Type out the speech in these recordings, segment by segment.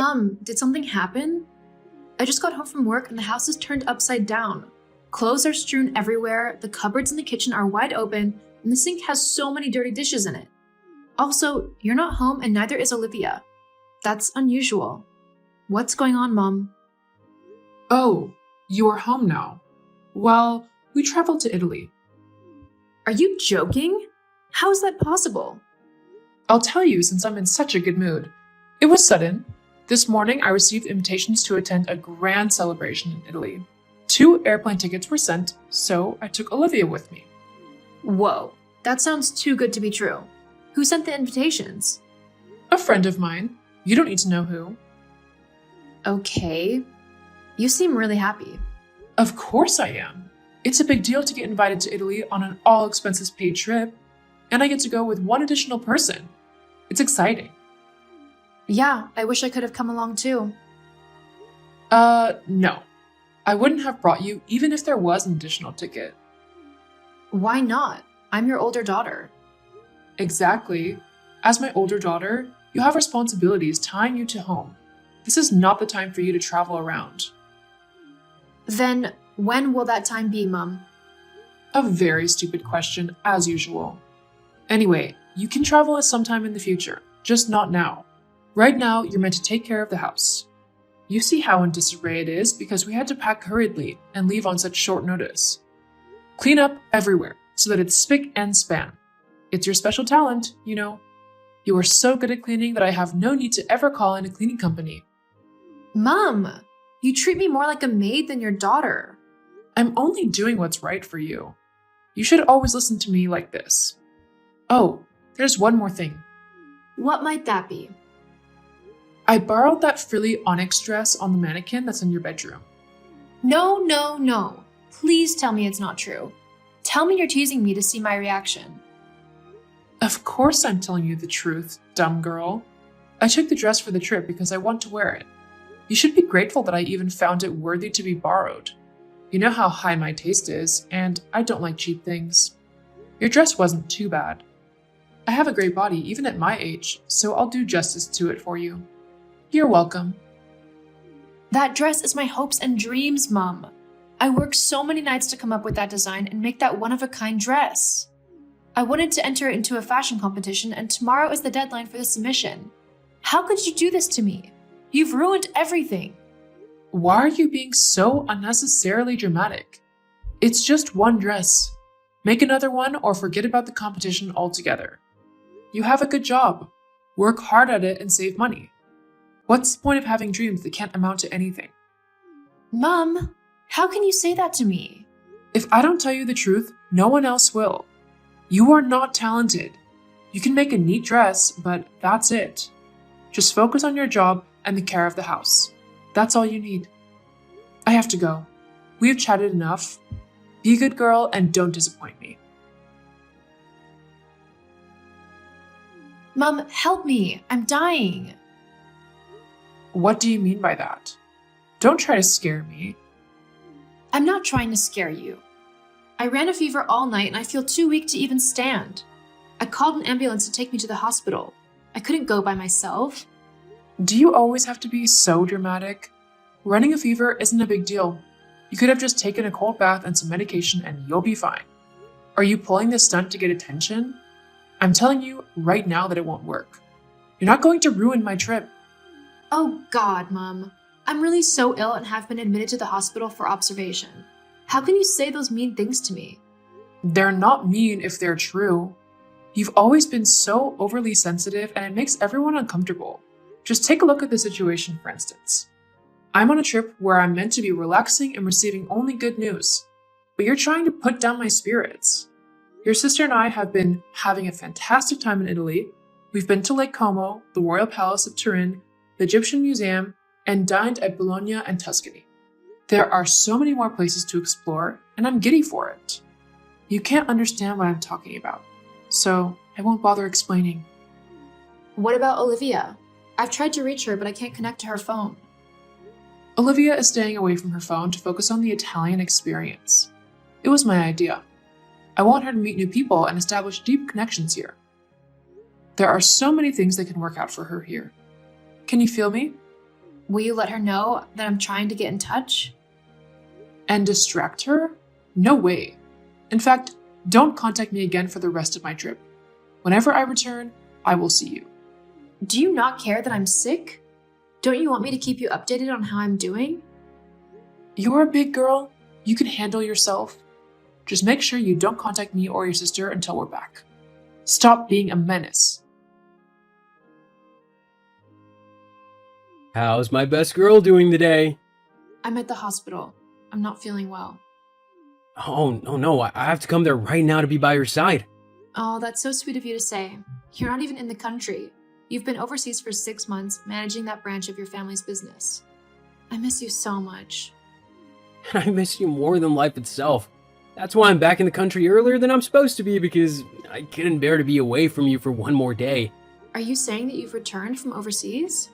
Mom, did something happen? I just got home from work and the house is turned upside down. Clothes are strewn everywhere, the cupboards in the kitchen are wide open, and the sink has so many dirty dishes in it. Also, you're not home and neither is Olivia. That's unusual. What's going on, Mom? Oh, you are home now. Well, we traveled to Italy. Are you joking? How is that possible? I'll tell you since I'm in such a good mood. It was sudden. This morning I received invitations to attend a grand celebration in Italy. 2 airplane tickets were sent, so I took Olivia with me. Whoa, that sounds too good to be true. Who sent the invitations? A friend of mine. You don't need to know who. Okay. You seem really happy. Of course I am. It's a big deal to get invited to Italy on an all-expenses-paid trip, and I get to go with one additional person. It's exciting. Yeah, I wish I could have come along too. No. I wouldn't have brought you even if there was an additional ticket. Why not? I'm your older daughter. Exactly. As my older daughter, you have responsibilities tying you to home. This is not the time for you to travel around. Then, when will that time be, Mum? A very stupid question, as usual. Anyway, you can travel at some time in the future, just not now. Right now, you're meant to take care of the house. You see how in disarray it is because we had to pack hurriedly and leave on such short notice. Clean up everywhere so that it's spick and span. It's your special talent, you know. You are so good at cleaning that I have no need to ever call in a cleaning company. Mum, you treat me more like a maid than your daughter. I'm only doing what's right for you. You should always listen to me like this. Oh, there's one more thing. What might that be? I borrowed that frilly onyx dress on the mannequin that's in your bedroom. No. Please tell me it's not true. Tell me you're teasing me to see my reaction. Of course I'm telling you the truth, dumb girl. I took the dress for the trip because I want to wear it. You should be grateful that I even found it worthy to be borrowed. You know how high my taste is, and I don't like cheap things. Your dress wasn't too bad. I have a great body even at my age, so I'll do justice to it for you. You're welcome. That dress is my hopes and dreams, Mum. I worked so many nights to come up with that design and make that one-of-a-kind dress. I wanted to enter it into a fashion competition, and tomorrow is the deadline for the submission. How could you do this to me? You've ruined everything. Why are you being so unnecessarily dramatic? It's just one dress. Make another one or forget about the competition altogether. You have a good job. Work hard at it and save money. What's the point of having dreams that can't amount to anything? Mum, how can you say that to me? If I don't tell you the truth, no one else will. You are not talented. You can make a neat dress, but that's it. Just focus on your job and the care of the house. That's all you need. I have to go. We have chatted enough. Be a good girl and don't disappoint me. Mum, help me. I'm dying. What do you mean by that? Don't try to scare me. I'm not trying to scare you. I ran a fever all night and I feel too weak to even stand. I called an ambulance to take me to the hospital. I couldn't go by myself. Do you always have to be so dramatic? Running a fever isn't a big deal. You could have just taken a cold bath and some medication and you'll be fine. Are you pulling this stunt to get attention? I'm telling you right now that it won't work. You're not going to ruin my trip. Oh God, Mum. I'm really so ill and have been admitted to the hospital for observation. How can you say those mean things to me? They're not mean if they're true. You've always been so overly sensitive and it makes everyone uncomfortable. Just take a look at the situation, for instance. I'm on a trip where I'm meant to be relaxing and receiving only good news, but you're trying to put down my spirits. Your sister and I have been having a fantastic time in Italy. We've been to Lake Como, the Royal Palace of Turin, the Egyptian Museum, and dined at Bologna and Tuscany. There are so many more places to explore, and I'm giddy for it. You can't understand what I'm talking about, so I won't bother explaining. What about Olivia? I've tried to reach her, but I can't connect to her phone. Olivia is staying away from her phone to focus on the Italian experience. It was my idea. I want her to meet new people and establish deep connections here. There are so many things that can work out for her here. Can you feel me? Will you let her know that I'm trying to get in touch? And distract her? No way. In fact, don't contact me again for the rest of my trip. Whenever I return, I will see you. Do you not care that I'm sick? Don't you want me to keep you updated on how I'm doing? You're a big girl. You can handle yourself. Just make sure you don't contact me or your sister until we're back. Stop being a menace. How's my best girl doing today? I'm at the hospital. I'm not feeling well. Oh, no, I have to come there right now to be by your side. Oh, that's so sweet of you to say. You're not even in the country. You've been overseas for 6 months managing that branch of your family's business. I miss you so much. And I miss you more than life itself. That's why I'm back in the country earlier than I'm supposed to be, because I couldn't bear to be away from you for one more day. Are you saying that you've returned from overseas?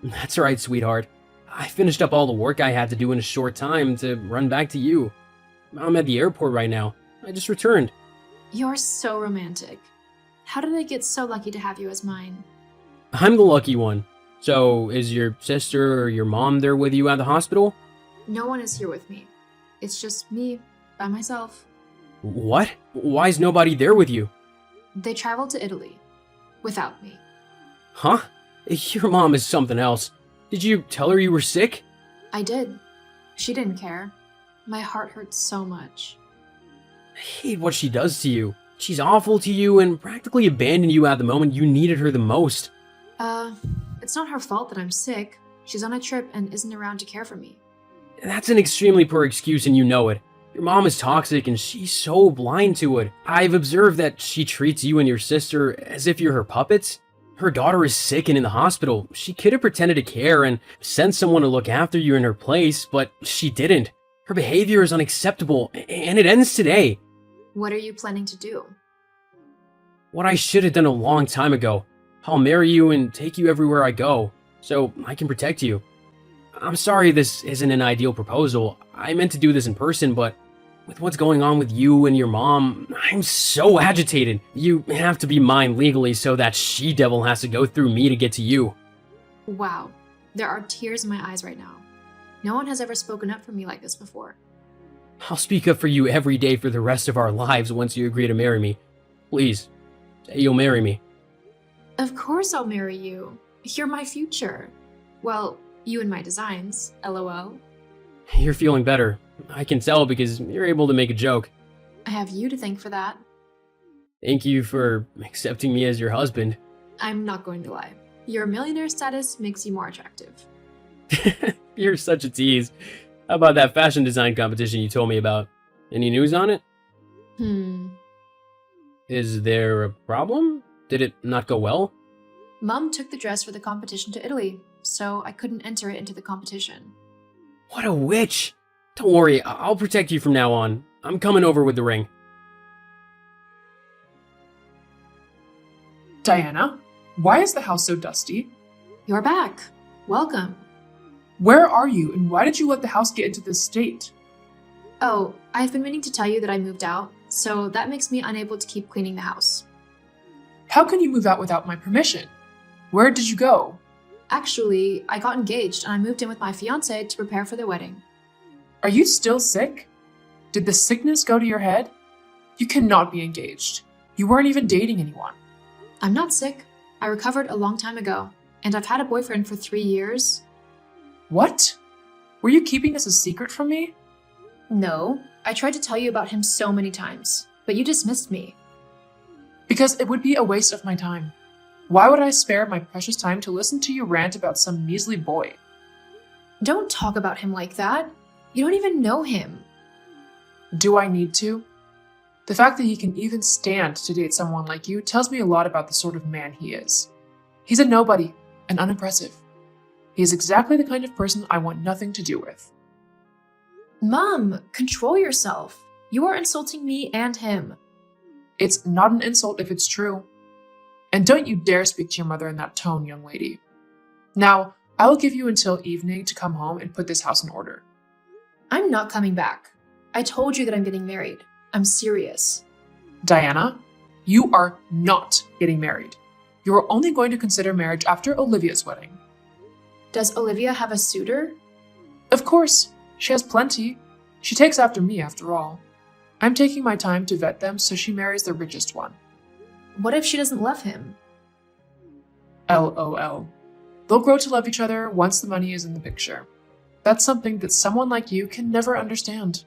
That's right, sweetheart. I finished up all the work I had to do in a short time to run back to you. I'm at the airport right now. I just returned. You're so romantic. How did I get so lucky to have you as mine? I'm the lucky one. So, is your sister or your mom there with you at the hospital? No one is here with me. It's just me, by myself. What? Why is nobody there with you? They traveled to Italy. Without me. Huh? Your mom is something else. Did you tell her you were sick? I did. She didn't care. My heart hurts so much. I hate what she does to you. She's awful to you and practically abandoned you at the moment you needed her the most. It's not her fault that I'm sick. She's on a trip and isn't around to care for me. That's an extremely poor excuse and you know it. Your mom is toxic and she's so blind to it. I've observed that she treats you and your sister as if you're her puppets. Her daughter is sick and in the hospital. She could have pretended to care and sent someone to look after you in her place, but she didn't. Her behavior is unacceptable, and it ends today. What are you planning to do? What I should have done a long time ago. I'll marry you and take you everywhere I go, so I can protect you. I'm sorry this isn't an ideal proposal. I meant to do this in person, but with what's going on with you and your mom, I'm so agitated. You have to be mine legally so that she-devil has to go through me to get to you. Wow, there are tears in my eyes right now. No one has ever spoken up for me like this before. I'll speak up for you every day for the rest of our lives once you agree to marry me. Please, say you'll marry me. Of course I'll marry you. You're my future. Well, you and my designs, LOL. You're feeling better. I can tell because you're able to make a joke. I have you to thank for that. Thank you for accepting me as your husband. I'm not going to lie. Your millionaire status makes you more attractive. You're such a tease. How about that fashion design competition you told me about? Any news on it? Is there a problem? Did it not go well? Mom took the dress for the competition to Italy, so I couldn't enter it into the competition. What a witch! Don't worry, I'll protect you from now on. I'm coming over with the ring. Diana, why is the house so dusty? You're back. Welcome. Where are you and why did you let the house get into this state? Oh, I've been meaning to tell you that I moved out, so that makes me unable to keep cleaning the house. How can you move out without my permission? Where did you go? Actually, I got engaged and I moved in with my fiancé to prepare for the wedding. Are you still sick? Did the sickness go to your head? You cannot be engaged. You weren't even dating anyone. I'm not sick. I recovered a long time ago, and I've had a boyfriend for 3 years. What? Were you keeping this a secret from me? No, I tried to tell you about him so many times, but you dismissed me. Because it would be a waste of my time. Why would I spare my precious time to listen to you rant about some measly boy? Don't talk about him like that. You don't even know him. Do I need to? The fact that he can even stand to date someone like you tells me a lot about the sort of man he is. He's a nobody and unimpressive. He is exactly the kind of person I want nothing to do with. Mom, control yourself. You are insulting me and him. It's not an insult if it's true. And don't you dare speak to your mother in that tone, young lady. Now, I will give you until evening to come home and put this house in order. I'm not coming back. I told you that I'm getting married. I'm serious. Diana, you are not getting married. You are only going to consider marriage after Olivia's wedding. Does Olivia have a suitor? Of course, she has plenty. She takes after me, after all. I'm taking my time to vet them so she marries the richest one. What if she doesn't love him? LOL. They'll grow to love each other once the money is in the picture. That's something that someone like you can never understand.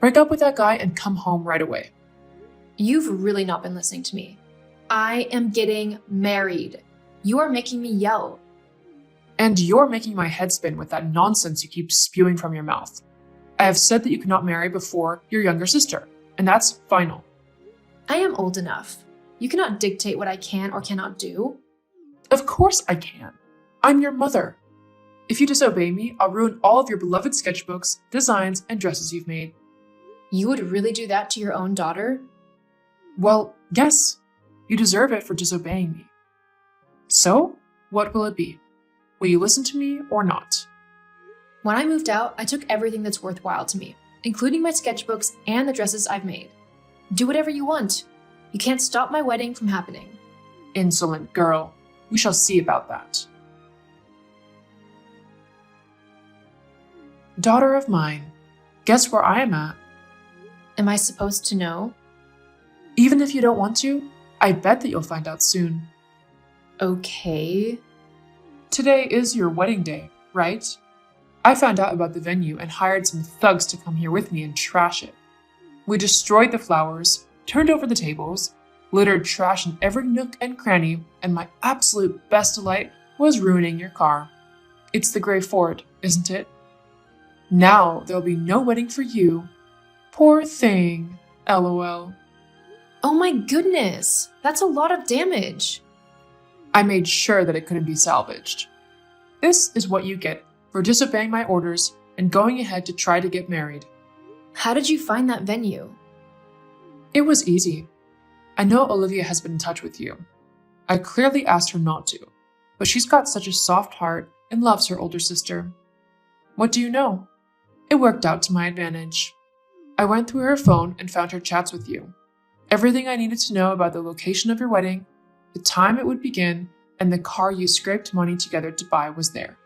Break up with that guy and come home right away. You've really not been listening to me. I am getting married. You are making me yell. And you're making my head spin with that nonsense you keep spewing from your mouth. I have said that you cannot marry before your younger sister, and that's final. I am old enough. You cannot dictate what I can or cannot do. Of course I can. I'm your mother. If you disobey me, I'll ruin all of your beloved sketchbooks, designs, and dresses you've made. You would really do that to your own daughter? Well, yes. You deserve it for disobeying me. So, what will it be? Will you listen to me or not? When I moved out, I took everything that's worthwhile to me, including my sketchbooks and the dresses I've made. Do whatever you want. You can't stop my wedding from happening. Insolent girl. We shall see about that. Daughter of mine, guess where I am at? Am I supposed to know? Even if you don't want to, I bet that you'll find out soon. Okay. Today is your wedding day, right? I found out about the venue and hired some thugs to come here with me and trash it. We destroyed the flowers, turned over the tables, littered trash in every nook and cranny, and my absolute best delight was ruining your car. It's the gray Ford, isn't it? Now there'll be no wedding for you. Poor thing, LOL. Oh my goodness, that's a lot of damage. I made sure that it couldn't be salvaged. This is what you get for disobeying my orders and going ahead to try to get married. How did you find that venue? It was easy. I know Olivia has been in touch with you. I clearly asked her not to, but she's got such a soft heart and loves her older sister. What do you know? It worked out to my advantage. I went through her phone and found her chats with you. Everything I needed to know about the location of your wedding, the time it would begin, and the car you scraped money together to buy was there.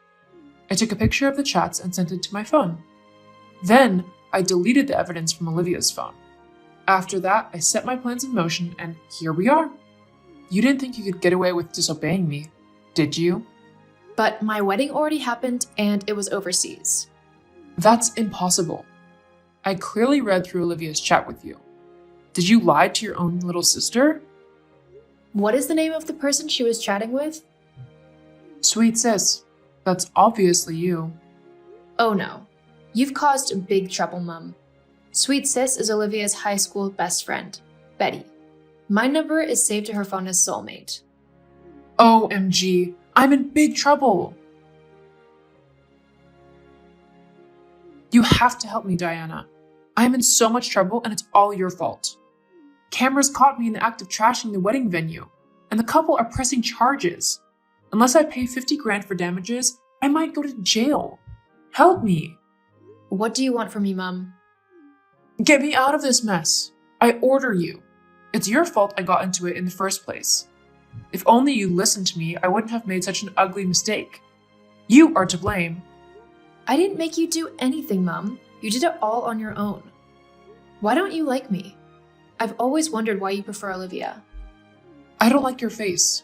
I took a picture of the chats and sent it to my phone. Then, I deleted the evidence from Olivia's phone. After that, I set my plans in motion, and here we are. You didn't think you could get away with disobeying me, did you? But my wedding already happened and it was overseas. That's impossible. I clearly read through Olivia's chat with you. Did you lie to your own little sister? What is the name of the person she was chatting with? Sweet sis, that's obviously you. Oh no. You've caused big trouble, Mum. Sweet Sis is Olivia's high school best friend, Betty. My number is saved to her phone as Soulmate. OMG, I'm in big trouble. You have to help me, Diana. I'm in so much trouble and it's all your fault. Cameras caught me in the act of trashing the wedding venue, and the couple are pressing charges. Unless I pay 50 grand for damages, I might go to jail. Help me. What do you want from me, Mum? Get me out of this mess. I order you. It's your fault I got into it in the first place. If only you listened to me, I wouldn't have made such an ugly mistake. You are to blame. I didn't make you do anything, Mum. You did it all on your own. Why don't you like me? I've always wondered why you prefer Olivia. I don't like your face.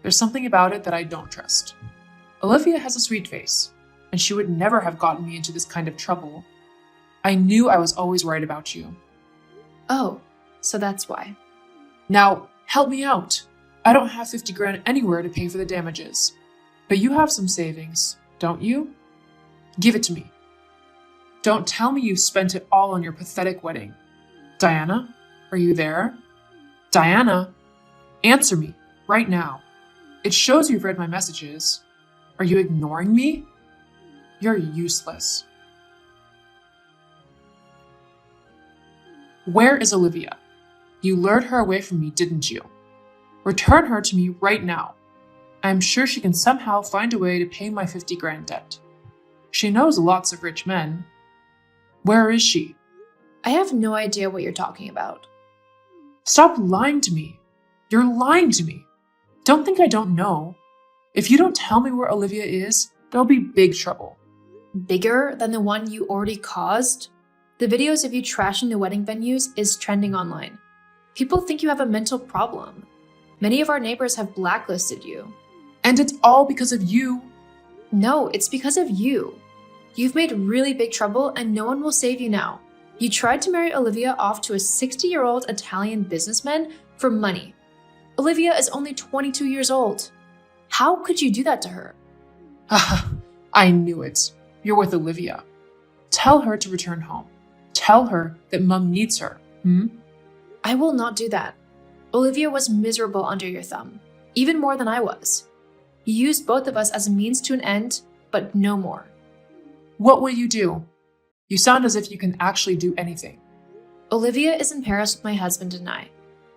There's something about it that I don't trust. Olivia has a sweet face, and she would never have gotten me into this kind of trouble. I knew I was always right about you. Oh, so that's why. Now, help me out. I don't have 50 grand anywhere to pay for the damages. But you have some savings, don't you? Give it to me. Don't tell me you've spent it all on your pathetic wedding. Diana, are you there? Diana, answer me right now. It shows you've read my messages. Are you ignoring me? You're useless. Where is Olivia? You lured her away from me, didn't you? Return her to me right now. I'm sure she can somehow find a way to pay my 50 grand debt. She knows lots of rich men. Where is she? I have no idea what you're talking about. Stop lying to me. You're lying to me. Don't think I don't know. If you don't tell me where Olivia is, there'll be big trouble. Bigger than the one you already caused? The videos of you trashing the wedding venues is trending online. People think you have a mental problem. Many of our neighbors have blacklisted you. And it's all because of you. No, it's because of you. You've made really big trouble and no one will save you now. You tried to marry Olivia off to a 60-year-old Italian businessman for money. Olivia is only 22 years old. How could you do that to her? I knew it. You're with Olivia. Tell her to return home. Tell her that Mum needs her. I will not do that. Olivia was miserable under your thumb, even more than I was. You used both of us as a means to an end, but no more. What will you do? You sound as if you can actually do anything. Olivia is in Paris with my husband and I.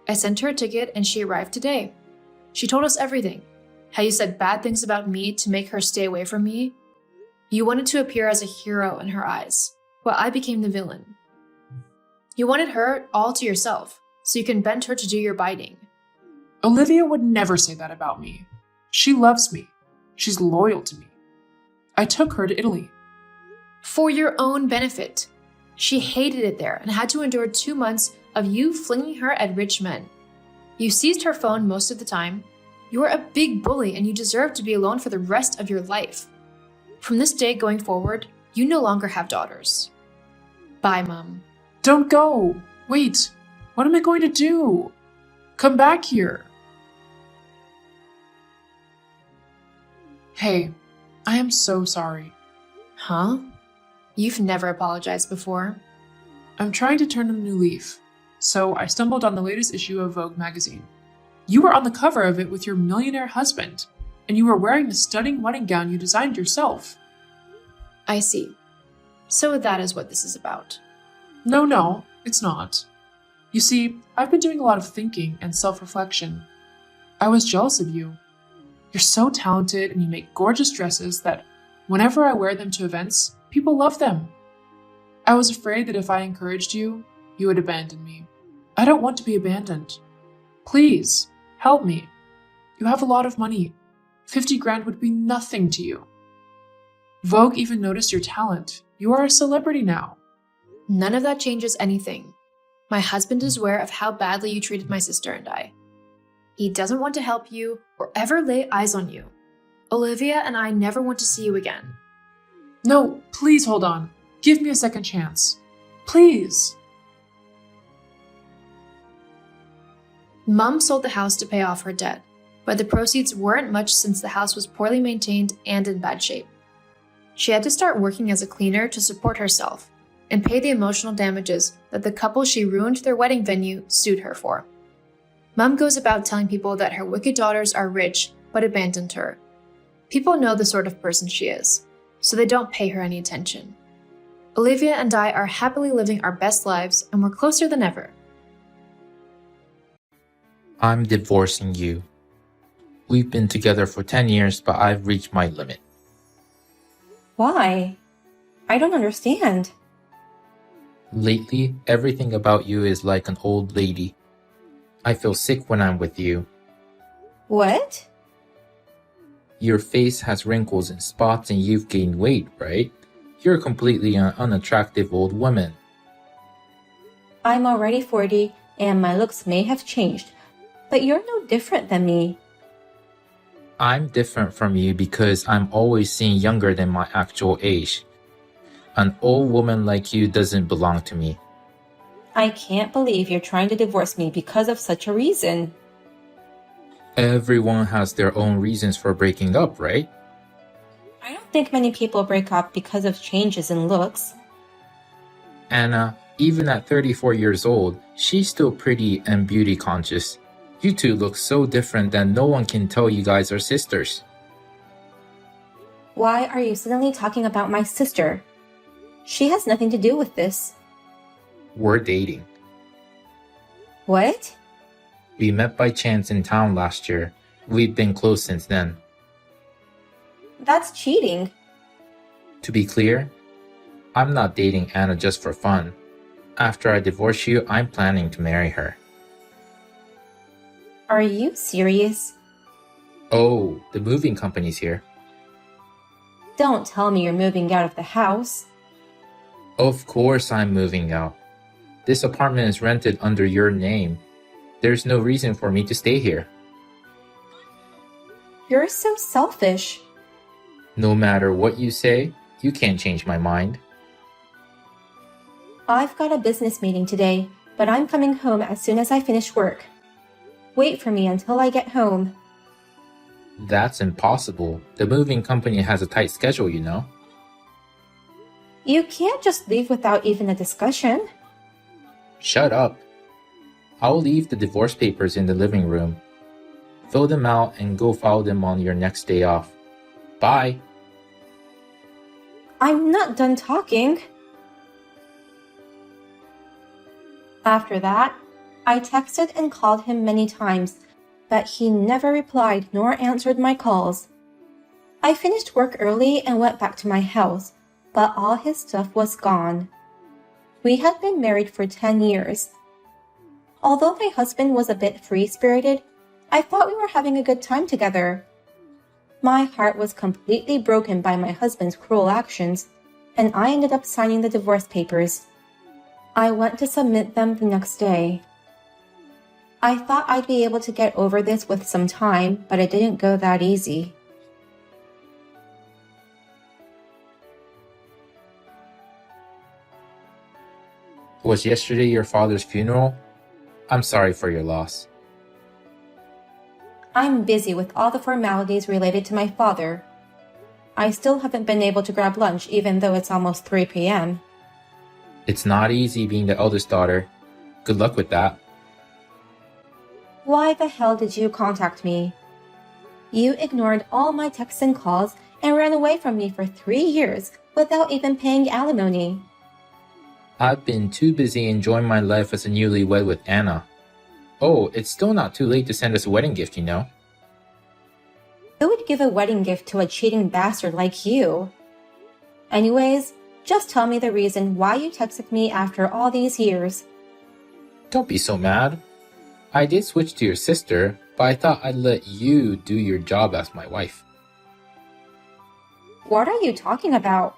I sent her a ticket and she arrived today. She told us everything. How you said bad things about me to make her stay away from me. You wanted to appear as a hero in her eyes, while I became the villain. You wanted her all to yourself, so you can bend her to do your biting. Olivia would never say that about me. She loves me. She's loyal to me. I took her to Italy. For your own benefit. She hated it there and had to endure 2 months of you flinging her at rich men. You seized her phone most of the time. You are a big bully and you deserve to be alone for the rest of your life. From this day going forward, you no longer have daughters. Bye, Mom. Don't go. Wait. What am I going to do? Come back here. Hey, I am so sorry. Huh? You've never apologized before. I'm trying to turn a new leaf, so I stumbled on the latest issue of Vogue magazine. You were on the cover of it with your millionaire husband, and you were wearing the stunning wedding gown you designed yourself. I see. So that is what this is about. No, it's not. You see, I've been doing a lot of thinking and self-reflection. I was jealous of you. You're so talented and you make gorgeous dresses that whenever I wear them to events, people love them. I was afraid that if I encouraged you, you would abandon me. I don't want to be abandoned. Please, help me. You have a lot of money. 50 grand would be nothing to you. Vogue even noticed your talent. You are a celebrity now. None of that changes anything. My husband is aware of how badly you treated my sister and I. He doesn't want to help you or ever lay eyes on you. Olivia and I never want to see you again. No, please hold on. Give me a second chance. Please. Mom sold the house to pay off her debt, but the proceeds weren't much since the house was poorly maintained and in bad shape. She had to start working as a cleaner to support herself and pay the emotional damages that the couple she ruined their wedding venue sued her for. Mom goes about telling people that her wicked daughters are rich but abandoned her. People know the sort of person she is, so they don't pay her any attention. Olivia and I are happily living our best lives and we're closer than ever. I'm divorcing you. We've been together for 10 years, but I've reached my limit. Why? I don't understand. Lately, everything about you is like an old lady. I feel sick when I'm with you. What? Your face has wrinkles and spots and you've gained weight, right? You're completely an unattractive old woman. I'm already 40 and my looks may have changed, but you're no different than me. I'm different from you because I'm always seen younger than my actual age. An old woman like you doesn't belong to me. I can't believe you're trying to divorce me because of such a reason. Everyone has their own reasons for breaking up, right? I don't think many people break up because of changes in looks. Anna, even at 34 years old, she's still pretty and beauty conscious. You two look so different that no one can tell you guys are sisters. Why are you suddenly talking about my sister? She has nothing to do with this. We're dating. What? We met by chance in town last year. We've been close since then. That's cheating. To be clear, I'm not dating Anna just for fun. After I divorce you, I'm planning to marry her. Are you serious? Oh, the moving company's here. Don't tell me you're moving out of the house. Of course I'm moving out. This apartment is rented under your name. There's no reason for me to stay here. You're so selfish. No matter what you say, you can't change my mind. I've got a business meeting today, but I'm coming home as soon as I finish work. Wait for me until I get home. That's impossible. The moving company has a tight schedule, you know. You can't just leave without even a discussion. Shut up. I'll leave the divorce papers in the living room. Fill them out and go file them on your next day off. Bye. I'm not done talking. After that, I texted and called him many times, but he never replied nor answered my calls. I finished work early and went back to my house, but all his stuff was gone. We had been married for 10 years. Although my husband was a bit free-spirited, I thought we were having a good time together. My heart was completely broken by my husband's cruel actions, and I ended up signing the divorce papers. I went to submit them the next day. I thought I'd be able to get over this with some time, but it didn't go that easy. Was yesterday your father's funeral? I'm sorry for your loss. I'm busy with all the formalities related to my father. I still haven't been able to grab lunch even though it's almost 3 p.m. It's not easy being the eldest daughter. Good luck with that. Why the hell did you contact me? You ignored all my texts and calls and ran away from me for 3 years without even paying alimony. I've been too busy enjoying my life as a newlywed with Anna. Oh, it's still not too late to send us a wedding gift, you know. Who would give a wedding gift to a cheating bastard like you? Anyways, just tell me the reason why you texted me after all these years. Don't be so mad. I did switch to your sister, but I thought I'd let you do your job as my wife. What are you talking about?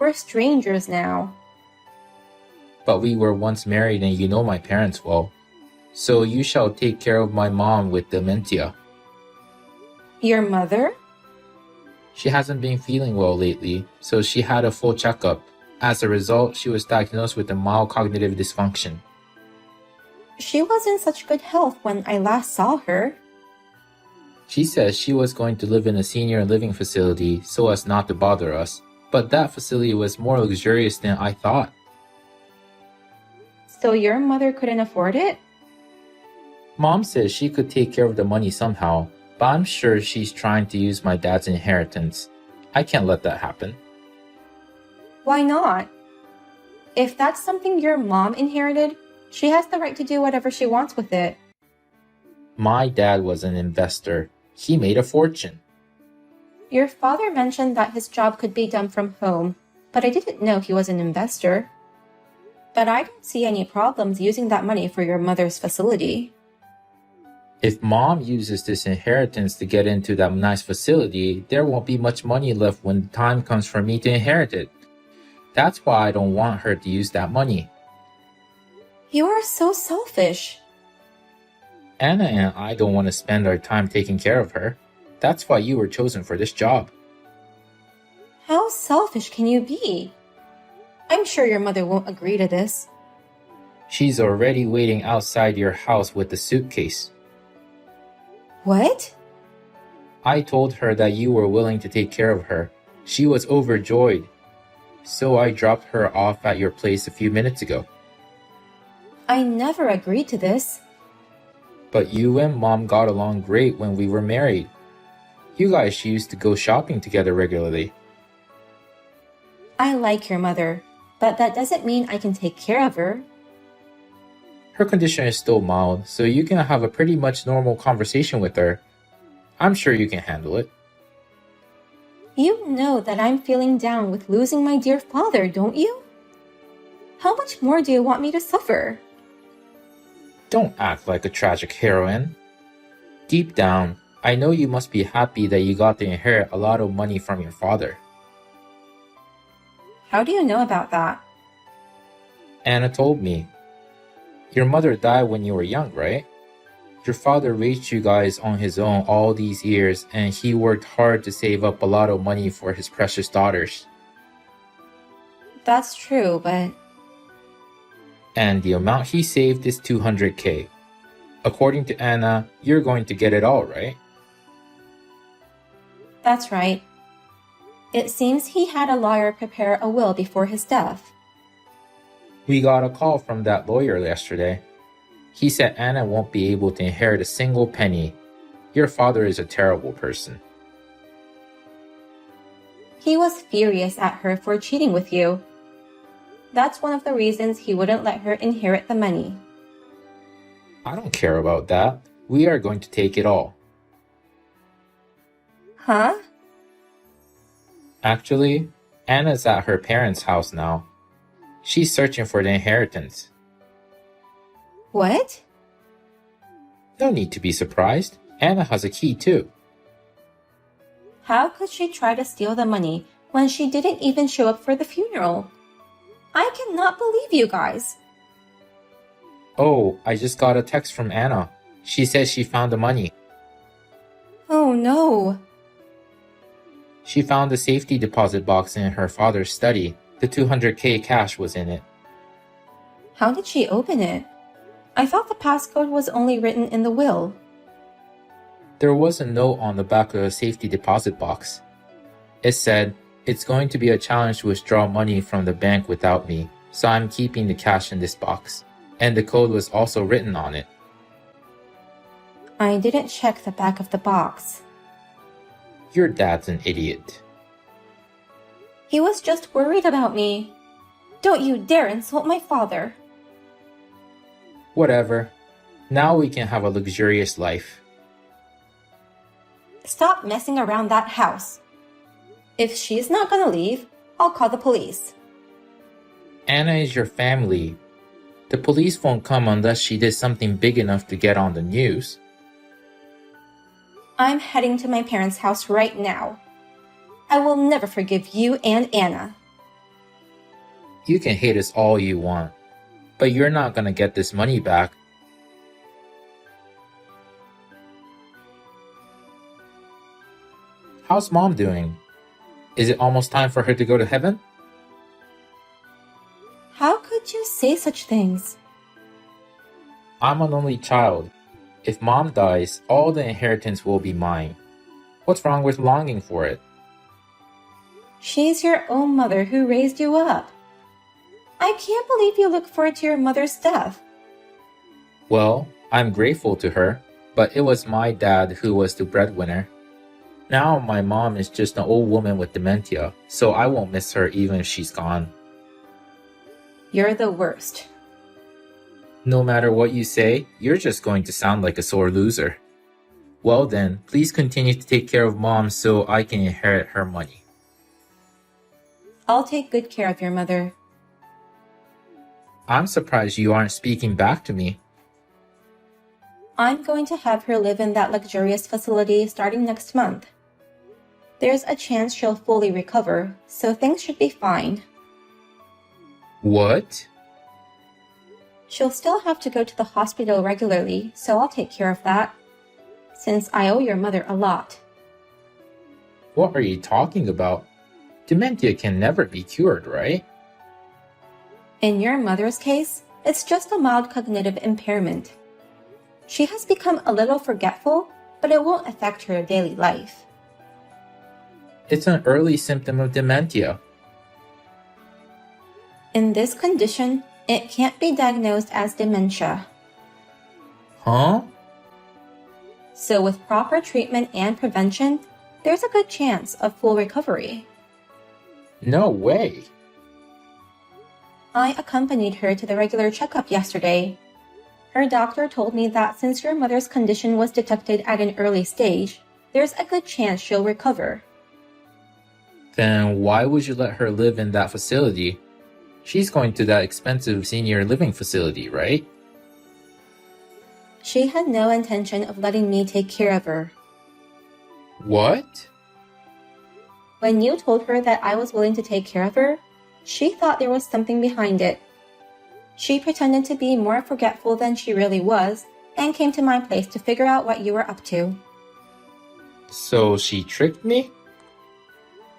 We're strangers now. But we were once married and you know my parents well. So you shall take care of my mom with dementia. Your mother? She hasn't been feeling well lately, so she had a full checkup. As a result, she was diagnosed with a mild cognitive dysfunction. She was in such good health when I last saw her. She says she was going to live in a senior living facility so as not to bother us, but that facility was more luxurious than I thought. So your mother couldn't afford it? Mom says she could take care of the money somehow, but I'm sure she's trying to use my dad's inheritance. I can't let that happen. Why not? If that's something your mom inherited, she has the right to do whatever she wants with it. My dad was an investor. He made a fortune. Your father mentioned that his job could be done from home, but I didn't know he was an investor. But I don't see any problems using that money for your mother's facility. If mom uses this inheritance to get into that nice facility, there won't be much money left when the time comes for me to inherit it. That's why I don't want her to use that money. You are so selfish. Anna and I don't want to spend our time taking care of her. That's why you were chosen for this job. How selfish can you be? I'm sure your mother won't agree to this. She's already waiting outside your house with the suitcase. What? I told her that you were willing to take care of her. She was overjoyed. So I dropped her off at your place a few minutes ago. I never agreed to this. But you and mom got along great when we were married. You guys used to go shopping together regularly. I like your mother, but that doesn't mean I can take care of her. Her condition is still mild, so you can have a pretty much normal conversation with her. I'm sure you can handle it. You know that I'm feeling down with losing my dear father, don't you? How much more do you want me to suffer? Don't act like a tragic heroine. Deep down, I know you must be happy that you got to inherit a lot of money from your father. How do you know about that? Anna told me. Your mother died when you were young, right? Your father raised you guys on his own all these years, and he worked hard to save up a lot of money for his precious daughters. That's true, but And the amount he saved is 200K. According to Anna, you're going to get it all, right? that's right. It seems he had a lawyer prepare a will before his death. We got a call from that lawyer yesterday. He said Anna won't be able to inherit a single penny. Your father is a terrible person. He was furious at her for cheating with you. That's one of the reasons he wouldn't let her inherit the money. I don't care about that. We are going to take it all. Huh? Actually, Anna's at her parents' house now. She's searching for the inheritance. What? No need to be surprised. Anna has a key too. How could she try to steal the money when she didn't even show up for the funeral? I cannot believe you guys. Oh, I just got a text from Anna. She says she found the money. Oh no. She found the safety deposit box in her father's study. The 200K cash was in it. How did she open it? I thought the passcode was only written in the will. There was a note on the back of the safety deposit box. It said, "It's going to be a challenge to withdraw money from the bank without me, so I'm keeping the cash in this box." And the code was also written on it. I didn't check the back of the box. Your dad's an idiot. He was just worried about me. Don't you dare insult my father. Whatever. Now we can have a luxurious life. Stop messing around that house. If she's not gonna leave, I'll call the police. Anna is your family. The police won't come unless she did something big enough to get on the news. I'm heading to my parents' house right now. I will never forgive you and Anna. You can hate us all you want, but you're not gonna get this money back. How's mom doing? Is it almost time for her to go to heaven? How could you say such things? I'm an only child. If mom dies, all the inheritance will be mine. What's wrong with longing for it? She's your own mother who raised you up. I can't believe you look forward to your mother's death. Well, I'm grateful to her, but it was my dad who was the breadwinner. Now my mom is just an old woman with dementia, so I won't miss her even if she's gone. You're the worst. No matter what you say, you're just going to sound like a sore loser. Well then, please continue to take care of mom so I can inherit her money. I'll take good care of your mother. I'm surprised you aren't speaking back to me. I'm going to have her live in that luxurious facility starting next month. There's a chance she'll fully recover, so things should be fine. What? She'll still have to go to the hospital regularly, so I'll take care of that, since I owe your mother a lot. What are you talking about? Dementia can never be cured, right? In your mother's case, it's just a mild cognitive impairment. She has become a little forgetful, but it won't affect her daily life. It's an early symptom of dementia. In this condition, it can't be diagnosed as dementia. Huh? So with proper treatment and prevention, there's a good chance of full recovery. No way. I accompanied her to the regular checkup yesterday. Her doctor told me that since your mother's condition was detected at an early stage, there's a good chance she'll recover. Then why would you let her live in that facility? She's going to that expensive senior living facility, right? She had no intention of letting me take care of her. What? When you told her that I was willing to take care of her, she thought there was something behind it. She pretended to be more forgetful than she really was and came to my place to figure out what you were up to. So she tricked me?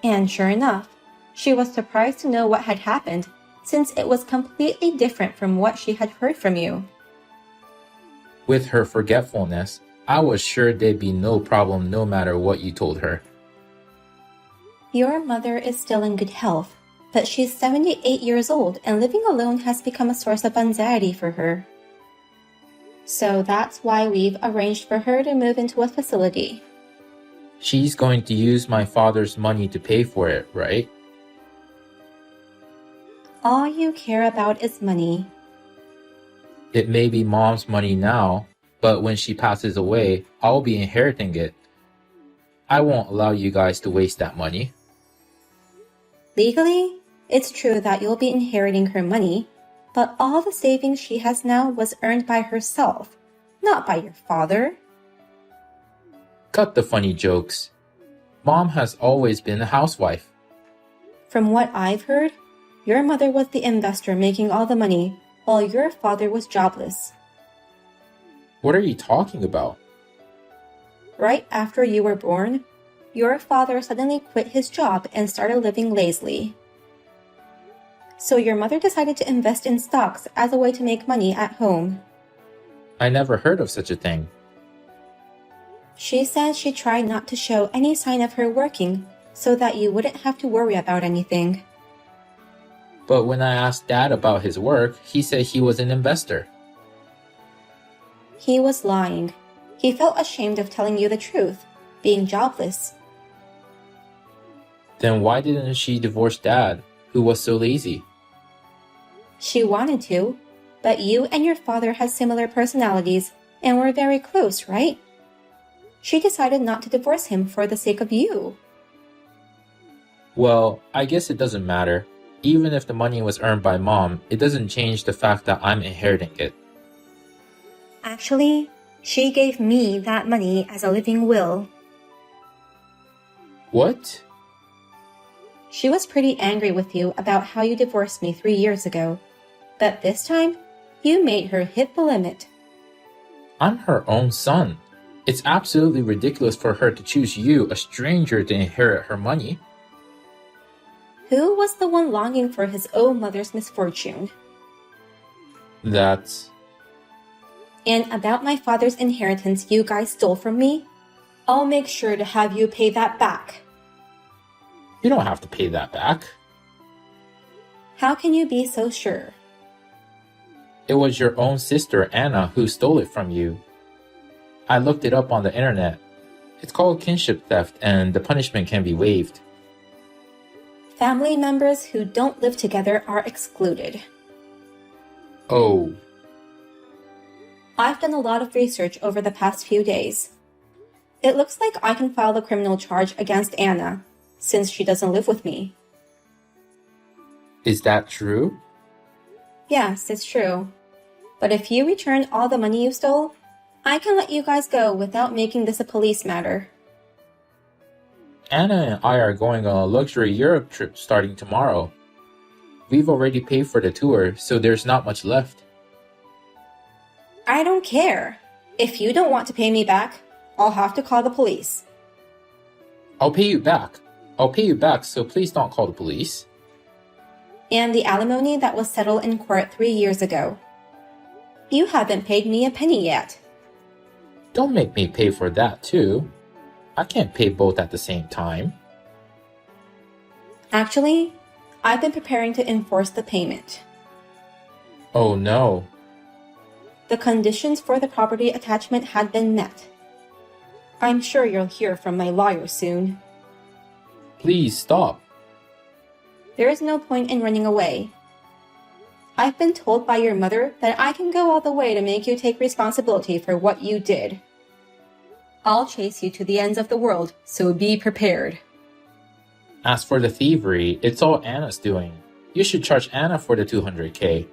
And sure enough, she was surprised to know what had happened, since it was completely different from what she had heard from you. With her forgetfulness, I was sure there'd be no problem no matter what you told her. Your mother is still in good health, but she's 78 years old and living alone has become a source of anxiety for her. So that's why we've arranged for her to move into a facility. She's going to use my father's money to pay for it, right? All you care about is money. It may be mom's money now, but when she passes away, I'll be inheriting it. I won't allow you guys to waste that money. Legally, it's true that you'll be inheriting her money, but all the savings she has now was earned by herself, not by your father. Cut the funny jokes. Mom has always been a housewife. From what I've heard, your mother was the investor making all the money, while your father was jobless. What are you talking about? Right after you were born, your father suddenly quit his job and started living lazily. So your mother decided to invest in stocks as a way to make money at home. I never heard of such a thing. She said she tried not to show any sign of her working so that you wouldn't have to worry about anything. But when I asked Dad about his work, he said he was an investor. He was lying. He felt ashamed of telling you the truth, being jobless. Then why didn't she divorce Dad, who was so lazy? She wanted to, but you and your father had similar personalities and were very close, right? She decided not to divorce him for the sake of you. Well, I guess it doesn't matter. Even if the money was earned by Mom, it doesn't change the fact that I'm inheriting it. Actually, she gave me that money as a living will. What? She was pretty angry with you about how you divorced me 3 years ago. But this time, you made her hit the limit. I'm her own son. It's absolutely ridiculous for her to choose you, a stranger, to inherit her money. Who was the one longing for his own mother's misfortune? That's... And about my father's inheritance you guys stole from me? I'll make sure to have you pay that back. You don't have to pay that back. How can you be so sure? It was your own sister, Anna, who stole it from you. I looked it up on the internet. It's called kinship theft, and the punishment can be waived. Family members who don't live together are excluded. Oh. I've done a lot of research over the past few days. It looks like I can file a criminal charge against Anna, since she doesn't live with me. Is that true? Yes, it's true. But if you return all the money you stole, I can let you guys go without making this a police matter. Anna and I are going on a luxury Europe trip starting tomorrow. We've already paid for the tour, so there's not much left. I don't care. If you don't want to pay me back, I'll have to call the police. I'll pay you back. I'll pay you back, so please don't call the police. And the alimony that was settled in court 3 years ago. You haven't paid me a penny yet. Don't make me pay for that, too. I can't pay both at the same time. Actually, I've been preparing to enforce the payment. Oh no. The conditions for the property attachment had been met. I'm sure you'll hear from my lawyer soon. Please stop. There is no point in running away. I've been told by your mother that I can go all the way to make you take responsibility for what you did. I'll chase you to the ends of the world, so be prepared. As for the thievery, it's all Anna's doing. You should charge Anna for the 200K.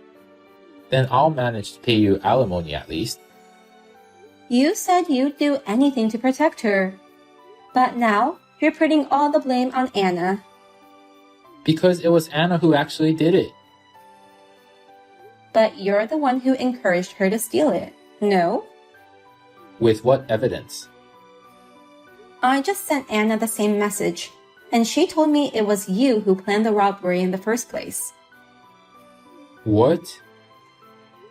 Then I'll manage to pay you alimony at least. You said you'd do anything to protect her. But now, you're putting all the blame on Anna. Because it was Anna who actually did it. But you're the one who encouraged her to steal it, no? With what evidence? I just sent Anna the same message, and she told me it was you who planned the robbery in the first place. What?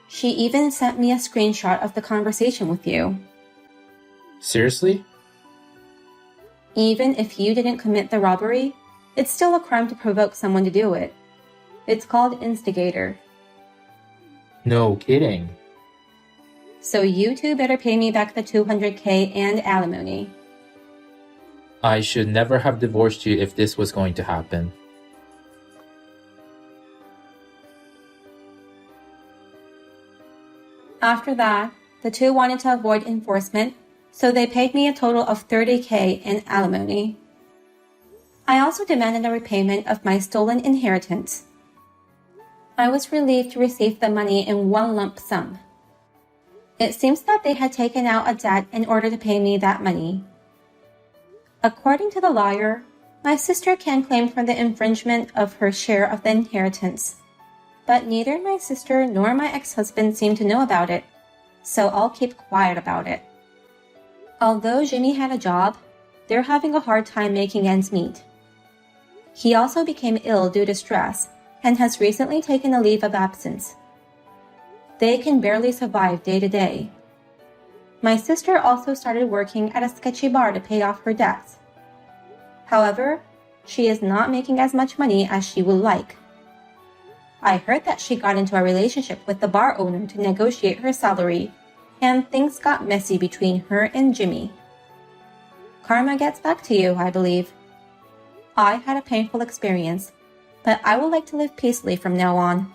She even sent me a screenshot of the conversation with you. Seriously? Even if you didn't commit the robbery, it's still a crime to provoke someone to do it. It's called instigator. No kidding. So you two better pay me back the $200K and alimony. I should never have divorced you if this was going to happen. After that, the two wanted to avoid enforcement, so they paid me a total of $30K in alimony. I also demanded a repayment of my stolen inheritance. I was relieved to receive the money in one lump sum. It seems that they had taken out a debt in order to pay me that money. According to the lawyer, my sister can claim for the infringement of her share of the inheritance. But neither my sister nor my ex-husband seem to know about it, so I'll keep quiet about it. Although Jimmy had a job, they're having a hard time making ends meet. He also became ill due to stress and has recently taken a leave of absence. They can barely survive day to day. My sister also started working at a sketchy bar to pay off her debts. However, she is not making as much money as she would like. I heard that she got into a relationship with the bar owner to negotiate her salary, and things got messy between her and Jimmy. Karma gets back to you, I believe. I had a painful experience, but I would like to live peacefully from now on.